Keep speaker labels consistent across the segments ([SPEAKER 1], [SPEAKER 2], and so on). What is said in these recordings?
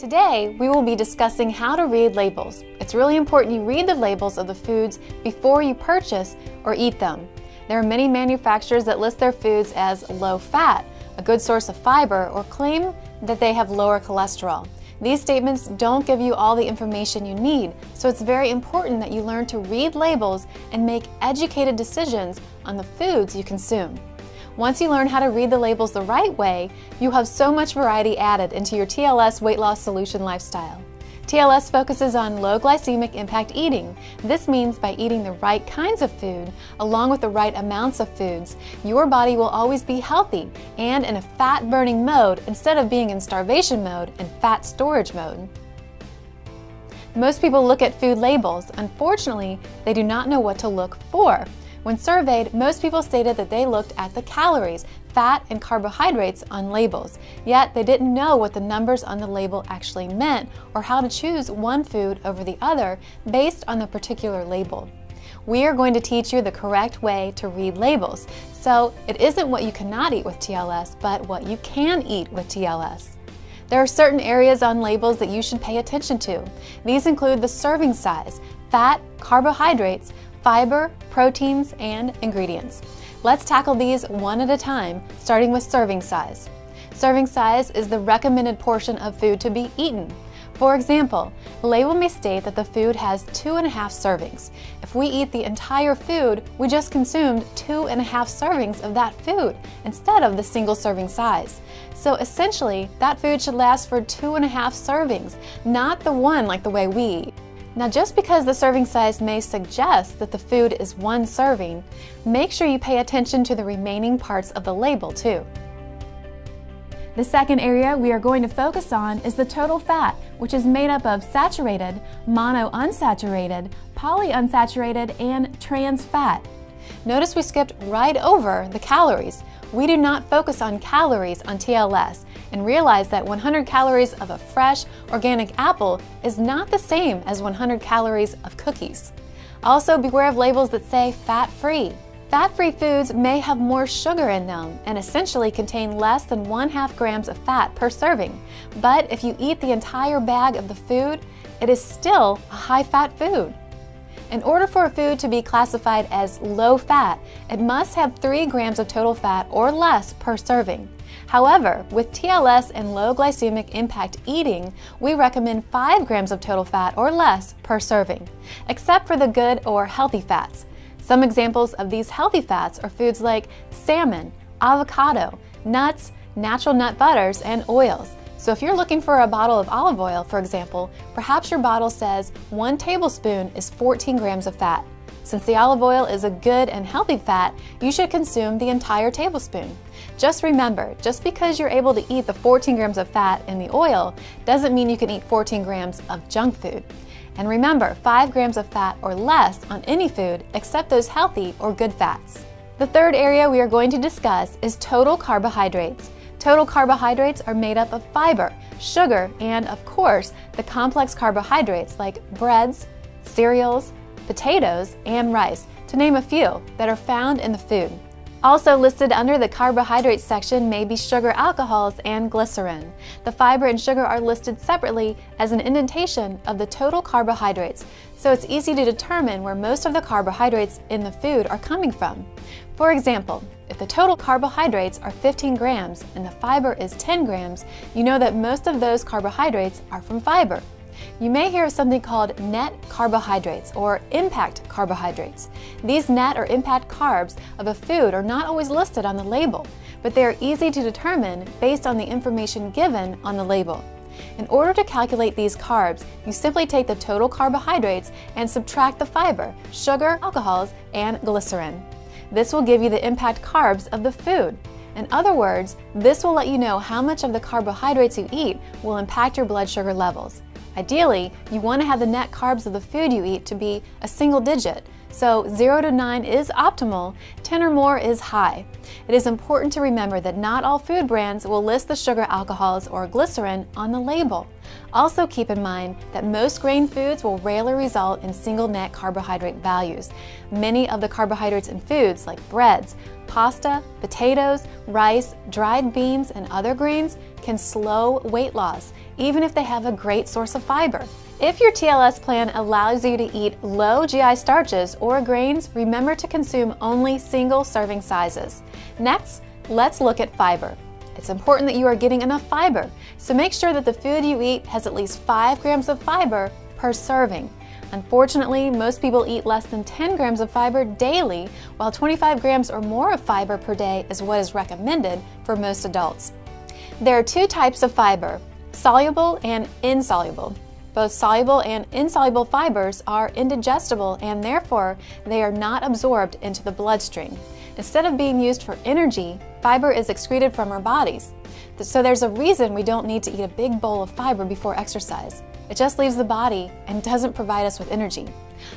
[SPEAKER 1] Today, we will be discussing how to read labels. It's really important you read the labels of the foods before you purchase or eat them. There are many manufacturers that list their foods as low fat, a good source of fiber, or claim that they have lower cholesterol. These statements don't give you all the information you need, so it's very important that you learn to read labels and make educated decisions on the foods you consume. Once you learn how to read the labels the right way, you have so much variety added into your TLS weight loss solution lifestyle. TLS focuses on low glycemic impact eating. This means by eating the right kinds of food, along with the right amounts of foods, your body will always be healthy and in a fat-burning mode instead of being in starvation mode and fat storage mode. Most people look at food labels. Unfortunately, they do not know what to look for. When surveyed, most people stated that they looked at the calories, fat, and carbohydrates on labels, yet they didn't know what the numbers on the label actually meant or how to choose one food over the other based on the particular label. We are going to teach you the correct way to read labels, so it isn't what you cannot eat with TLS, but what you can eat with TLS. There are certain areas on labels that you should pay attention to. These include the serving size, fat, carbohydrates, fiber, proteins, and ingredients. Let's tackle these one at a time, starting with serving size. Serving size is the recommended portion of food to be eaten. For example, the label may state that the food has 2.5 servings. If we eat the entire food, we just consumed 2.5 servings of that food instead of the single serving size. So essentially, that food should last for 2.5 servings, not the one like the way we eat. Now, just because the serving size may suggest that the food is one serving, make sure you pay attention to the remaining parts of the label too. The second area we are going to focus on is the total fat, which is made up of saturated, monounsaturated, polyunsaturated, and trans fat. Notice we skipped right over the calories. We do not focus on calories on TLS and realize that 100 calories of a fresh, organic apple is not the same as 100 calories of cookies. Also, beware of labels that say fat-free. Fat-free foods may have more sugar in them and essentially contain less than 1/2 grams of fat per serving. But if you eat the entire bag of the food, it is still a high-fat food. In order for a food to be classified as low fat, it must have 3 grams of total fat or less per serving. However, with TLS and low glycemic impact eating, we recommend 5 grams of total fat or less per serving, except for the good or healthy fats. Some examples of these healthy fats are foods like salmon, avocado, nuts, natural nut butters, and oils. So if you're looking for a bottle of olive oil, for example, perhaps your bottle says 1 tablespoon is 14 grams of fat. Since the olive oil is a good and healthy fat, you should consume the entire tablespoon. Just remember, just because you're able to eat the 14 grams of fat in the oil doesn't mean you can eat 14 grams of junk food. And remember, 5 grams of fat or less on any food except those healthy or good fats. The third area we are going to discuss is total carbohydrates. Total carbohydrates are made up of fiber, sugar, and of course, the complex carbohydrates like breads, cereals, potatoes, and rice, to name a few, that are found in the food. Also listed under the carbohydrates section may be sugar alcohols and glycerin. The fiber and sugar are listed separately as an indentation of the total carbohydrates, so it's easy to determine where most of the carbohydrates in the food are coming from. For example, if the total carbohydrates are 15 grams and the fiber is 10 grams, you know that most of those carbohydrates are from fiber. You may hear of something called net carbohydrates or impact carbohydrates. These net or impact carbs of a food are not always listed on the label, but they are easy to determine based on the information given on the label. In order to calculate these carbs, you simply take the total carbohydrates and subtract the fiber, sugar, alcohols, and glycerin. This will give you the impact carbs of the food. In other words, this will let you know how much of the carbohydrates you eat will impact your blood sugar levels. Ideally, you want to have the net carbs of the food you eat to be a single digit. So 0 to 9 is optimal, 10 or more is high. It is important to remember that not all food brands will list the sugar alcohols or glycerin on the label. Also keep in mind that most grain foods will rarely result in single net carbohydrate values. Many of the carbohydrates in foods like breads, pasta, potatoes, rice, dried beans, and other grains can slow weight loss, even if they have a great source of fiber. If your TLS plan allows you to eat low GI starches or grains, remember to consume only single serving sizes. Next, let's look at fiber. It's important that you are getting enough fiber, so make sure that the food you eat has at least 5 grams of fiber per serving. Unfortunately, most people eat less than 10 grams of fiber daily, while 25 grams or more of fiber per day is what is recommended for most adults. There are 2 types of fiber, soluble and insoluble. Both soluble and insoluble fibers are indigestible and therefore they are not absorbed into the bloodstream. Instead of being used for energy, fiber is excreted from our bodies. So there's a reason we don't need to eat a big bowl of fiber before exercise. It just leaves the body and doesn't provide us with energy.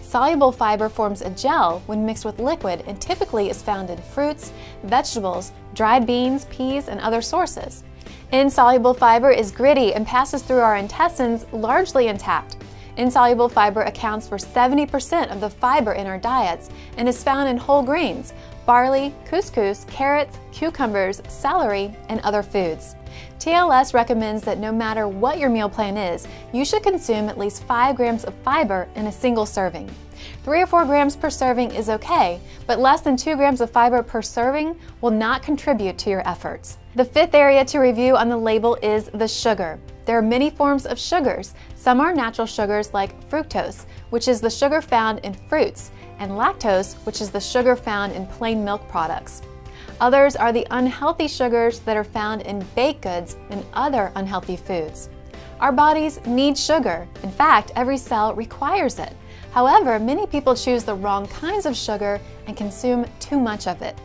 [SPEAKER 1] Soluble fiber forms a gel when mixed with liquid and typically is found in fruits, vegetables, dried beans, peas, and other sources. Insoluble fiber is gritty and passes through our intestines largely intact. Insoluble fiber accounts for 70% of the fiber in our diets and is found in whole grains, barley, couscous, carrots, cucumbers, celery, and other foods. TLS recommends that no matter what your meal plan is, you should consume at least 5 grams of fiber in a single serving. 3 or 4 grams per serving is okay, but less than 2 grams of fiber per serving will not contribute to your efforts. The 5th area to review on the label is the sugar. There are many forms of sugars. Some are natural sugars like fructose, which is the sugar found in fruits, and lactose, which is the sugar found in plain milk products. Others are the unhealthy sugars that are found in baked goods and other unhealthy foods. Our bodies need sugar. In fact, every cell requires it. However, many people choose the wrong kinds of sugar and consume too much of it.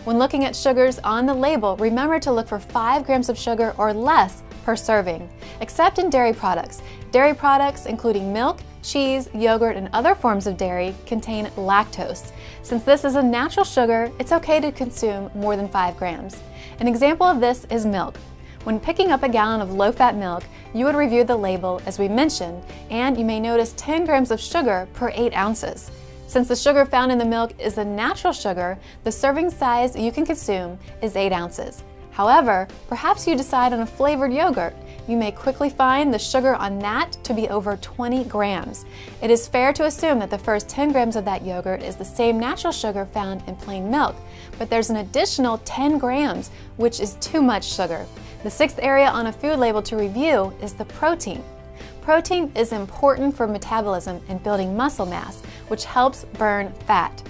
[SPEAKER 1] When looking at sugars on the label, remember to look for 5 grams of sugar or less per serving, except in dairy products. Dairy products, including milk, cheese, yogurt, and other forms of dairy, contain lactose. Since this is a natural sugar, it's okay to consume more than 5 grams. An example of this is milk. When picking up a gallon of low-fat milk, you would review the label as we mentioned, and you may notice 10 grams of sugar per 8 ounces. Since the sugar found in the milk is a natural sugar, the serving size you can consume is 8 ounces. However, perhaps you decide on a flavored yogurt. You may quickly find the sugar on that to be over 20 grams. It is fair to assume that the first 10 grams of that yogurt is the same natural sugar found in plain milk, but there's an additional 10 grams, which is too much sugar. The 6th area on a food label to review is the protein. Protein is important for metabolism and building muscle mass, which helps burn fat.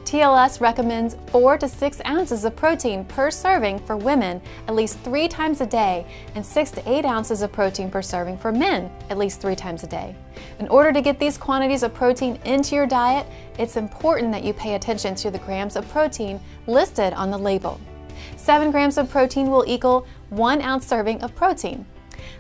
[SPEAKER 1] TLS recommends 4 to 6 ounces of protein per serving for women at least 3 times a day and 6 to 8 ounces of protein per serving for men at least 3 times a day. In order to get these quantities of protein into your diet, it's important that you pay attention to the grams of protein listed on the label. 7 grams of protein will equal 1 ounce serving of protein.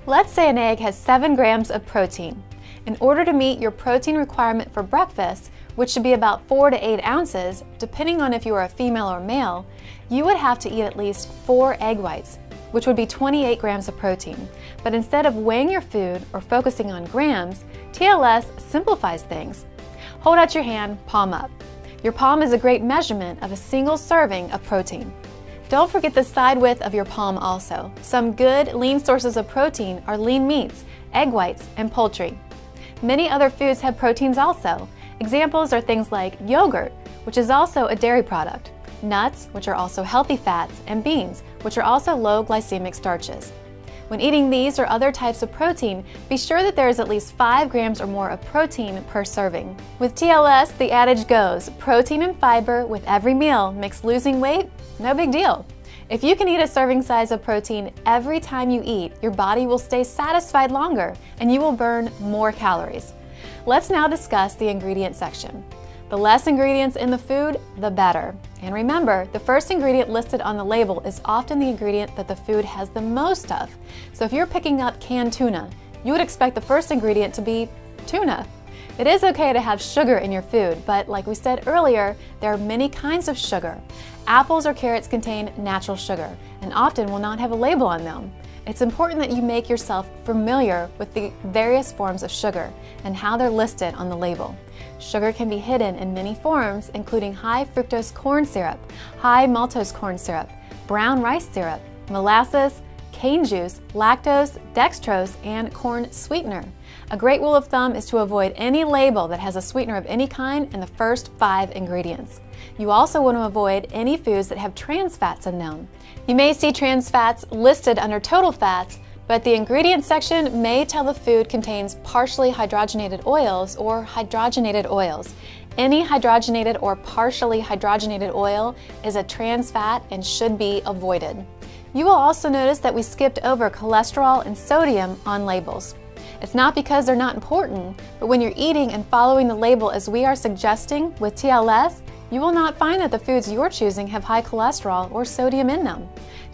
[SPEAKER 1] Let's say an egg has 7 grams of protein. In order to meet your protein requirement for breakfast, which should be about 4 to 8 ounces, depending on if you are a female or male, you would have to eat at least 4 egg whites, which would be 28 grams of protein. But instead of weighing your food or focusing on grams, TLS simplifies things. Hold out your hand, palm up. Your palm is a great measurement of a single serving of protein. Don't forget the side width of your palm also. Some good, lean sources of protein are lean meats, egg whites, and poultry. Many other foods have proteins also. Examples are things like yogurt, which is also a dairy product, nuts, which are also healthy fats, and beans, which are also low glycemic starches. When eating these or other types of protein, be sure that there is at least 5 grams or more of protein per serving. With TLS, the adage goes, protein and fiber with every meal makes losing weight no big deal. If you can eat a serving size of protein every time you eat, your body will stay satisfied longer and you will burn more calories. Let's now discuss the ingredient section. The less ingredients in the food, the better. And remember, the first ingredient listed on the label is often the ingredient that the food has the most of. So if you're picking up canned tuna, you would expect the first ingredient to be tuna. It is okay to have sugar in your food, but like we said earlier, there are many kinds of sugar. Apples or carrots contain natural sugar and often will not have a label on them. it's important that you make yourself familiar with the various forms of sugar and how they're listed on the label. Sugar can be hidden in many forms, including high fructose corn syrup, high maltose corn syrup, brown rice syrup, molasses, cane juice, lactose, dextrose, and corn sweetener. A great rule of thumb is to avoid any label that has a sweetener of any kind in the first 5 ingredients. You also want to avoid any foods that have trans fats in them. You may see trans fats listed under total fats, but the ingredients section may tell the food contains partially hydrogenated oils or hydrogenated oils. Any hydrogenated or partially hydrogenated oil is a trans fat and should be avoided. You will also notice that we skipped over cholesterol and sodium on labels. It's not because they're not important, but when you're eating and following the label as we are suggesting with TLS, you will not find that the foods you're choosing have high cholesterol or sodium in them.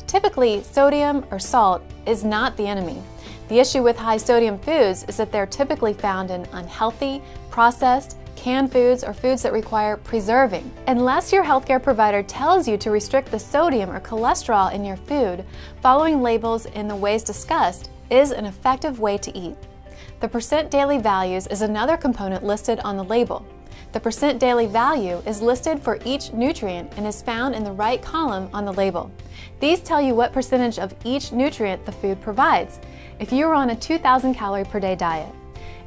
[SPEAKER 1] Typically, sodium or salt is not the enemy. The issue with high sodium foods is that they're typically found in unhealthy, processed, canned foods or foods that require preserving. Unless your healthcare provider tells you to restrict the sodium or cholesterol in your food, following labels in the ways discussed is an effective way to eat. The percent daily values is another component listed on the label. The percent daily value is listed for each nutrient and is found in the right column on the label. These tell you what percentage of each nutrient the food provides if you are on a 2,000 calorie per day diet.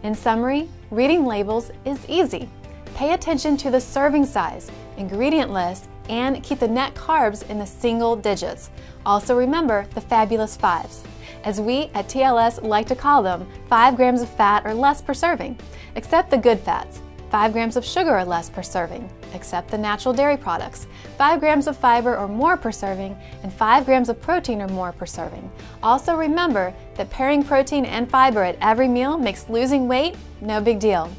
[SPEAKER 1] In summary, reading labels is easy. Pay attention to the serving size, ingredient list, and keep the net carbs in the single digits. Also remember the fabulous 5s. As we at TLS like to call them, 5 grams of fat or less per serving, except the good fats. 5 grams of sugar or less per serving, except the natural dairy products, 5 grams of fiber or more per serving, and 5 grams of protein or more per serving. Also remember that pairing protein and fiber at every meal makes losing weight no big deal.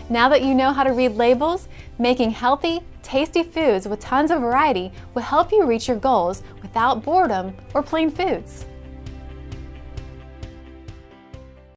[SPEAKER 1] Now that you know how to read labels, making healthy, tasty foods with tons of variety will help you reach your goals without boredom or plain foods.